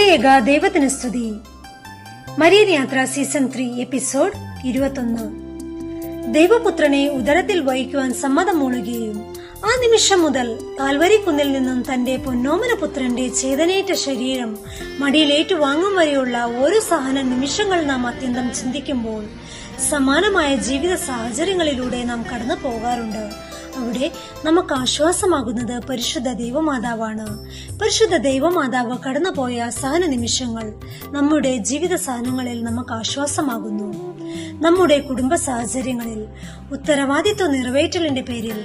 ത്രിയേക ദൈവത്തിന് സ്തുതി. മരിയൻ യാത്ര സീസൺ 3 എപ്പിസോഡ് 21. ദൈവപുത്രനെ ഉദരത്തിൽ വഹിക്കുവാൻ സമ്മതം മൂളുകയും ആ നിമിഷം മുതൽ കാൽവരി കുന്നിൽ നിന്നും തന്റെ പൊന്നോമന പുത്രന്റെ ചേതനേറ്റ ശരീരം മടിയിലേറ്റു വാങ്ങും വരെയുള്ള ഓരോ സഹന നിമിഷങ്ങൾ നാം അത്യന്തം ചിന്തിക്കുമ്പോൾ സമാനമായ ജീവിത സാഹചര്യങ്ങളിലൂടെ നാം കടന്നു പോകാറുണ്ട്. അവിടെ നമുക്ക് ആശ്വാസമാകുന്നത് പരിശുദ്ധ ദൈവമാതാവാണ്. പരിശുദ്ധ ദൈവമാതാവ് കടന്നുപോയ സഹന നിമിഷങ്ങൾ നമ്മുടെ ജീവിത സഹനങ്ങളിൽ നമുക്ക് ആശ്വാസമാകുന്നു. നമ്മുടെ കുടുംബ സാഹചര്യങ്ങളിൽ ഉത്തരവാദിത്വ നിറവേറ്റലിന്റെ പേരിൽ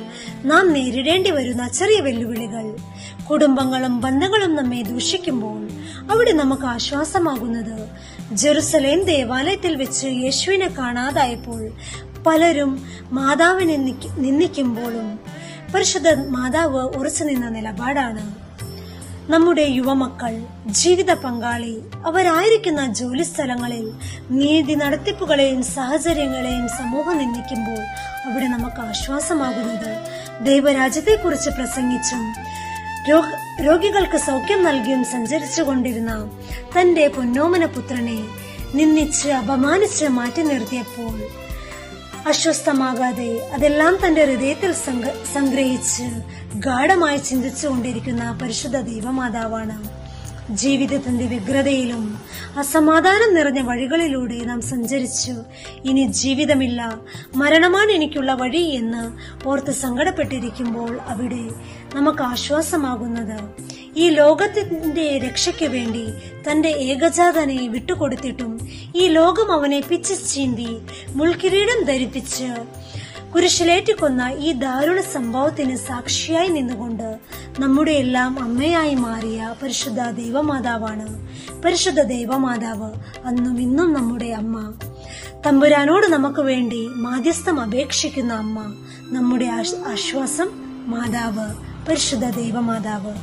നാം നേരിടേണ്ടി വരുന്ന ചെറിയ വെല്ലുവിളികൾ, കുടുംബങ്ങളും ബന്ധങ്ങളും നമ്മെ ദൂഷിക്കുമ്പോൾ അവിടെ നമുക്ക് ആശ്വാസമാകുന്നത് ജെറുസലേം ദേവാലയത്തിൽ വെച്ച് യേശുവിനെ കാണാതായപ്പോൾ പലരും മാതാവിനെ നിന്ദിക്കുമ്പോഴും പരിശുദ്ധ മാതാവ് ഉറച്ചു നിന്ന നിലപാടാണ്. നമ്മുടെ യുവമക്കൾ, ജീവിത പങ്കാളി, അവരായിരിക്കുന്ന ജോലി സ്ഥലങ്ങളിൽ നീതി നടത്തിപ്പുകളെയും സാഹചര്യങ്ങളെയും സമൂഹം നിന്ദിക്കുമ്പോൾ അവിടെ നമുക്ക് ആശ്വാസമാകുന്നത് ദൈവരാജ്യത്തെക്കുറിച്ച് പ്രസംഗിച്ചും രോഗികൾക്ക് സൗഖ്യം നൽകിയും സഞ്ചരിച്ചു കൊണ്ടിരുന്ന തന്റെ പൊന്നോമന പുത്രനെ നിന്ദിച്ച് അപമാനിച്ച് മാറ്റി നിർത്തിയപ്പോൾ അസ്വസ്ഥമാകാതെ അതെല്ലാം തന്റെ ഹൃദയത്തിൽ സംഗ്രഹിച്ച് ഗാഢമായി ചിന്തിച്ചുകൊണ്ടിരിക്കുന്ന പരിശുദ്ധ ദൈവമാതാവാണ്. ജീവിതത്തിന്റെ വ്യഗ്രതയിലും അസമാധാനം നിറഞ്ഞ വഴികളിലൂടെ നാം സഞ്ചരിച്ചു ഇനി ജീവിതമില്ല, മരണമാണ് എനിക്കുള്ള വഴി എന്ന് ഓർത്ത് സങ്കടപ്പെട്ടിരിക്കുമ്പോൾ അവിടെ നമുക്ക് ആശ്വാസമാകുന്നത് ഈ ലോകത്തിന്റെ രക്ഷയ്ക്ക് വേണ്ടി തന്റെ ഏകജാതനെ വിട്ടുകൊടുത്തിട്ടും ഈ ലോകം അവനെ പിച്ചു ചീന്തി മുൾക്കിരീടം ധരിപ്പിച്ച് കുരിശിലേറ്റിക്കൊന്ന ഈ ദാരുണ സംഭവത്തിന് സാക്ഷിയായി നിന്നുകൊണ്ട് നമ്മുടെ എല്ലാം അമ്മയായി മാറിയ പരിശുദ്ധ ദൈവമാതാവാണ്. പരിശുദ്ധ ദൈവമാതാവ് അന്നും ഇന്നും നമ്മുടെ അമ്മ. തമ്പുരാനോട് നമുക്ക് വേണ്ടി മാധ്യസ്ഥം അപേക്ഷിക്കുന്ന അമ്മ, നമ്മുടെ ആശ്വാസം മാതാവ്, പരിശുദ്ധ ദൈവമാതാവ്.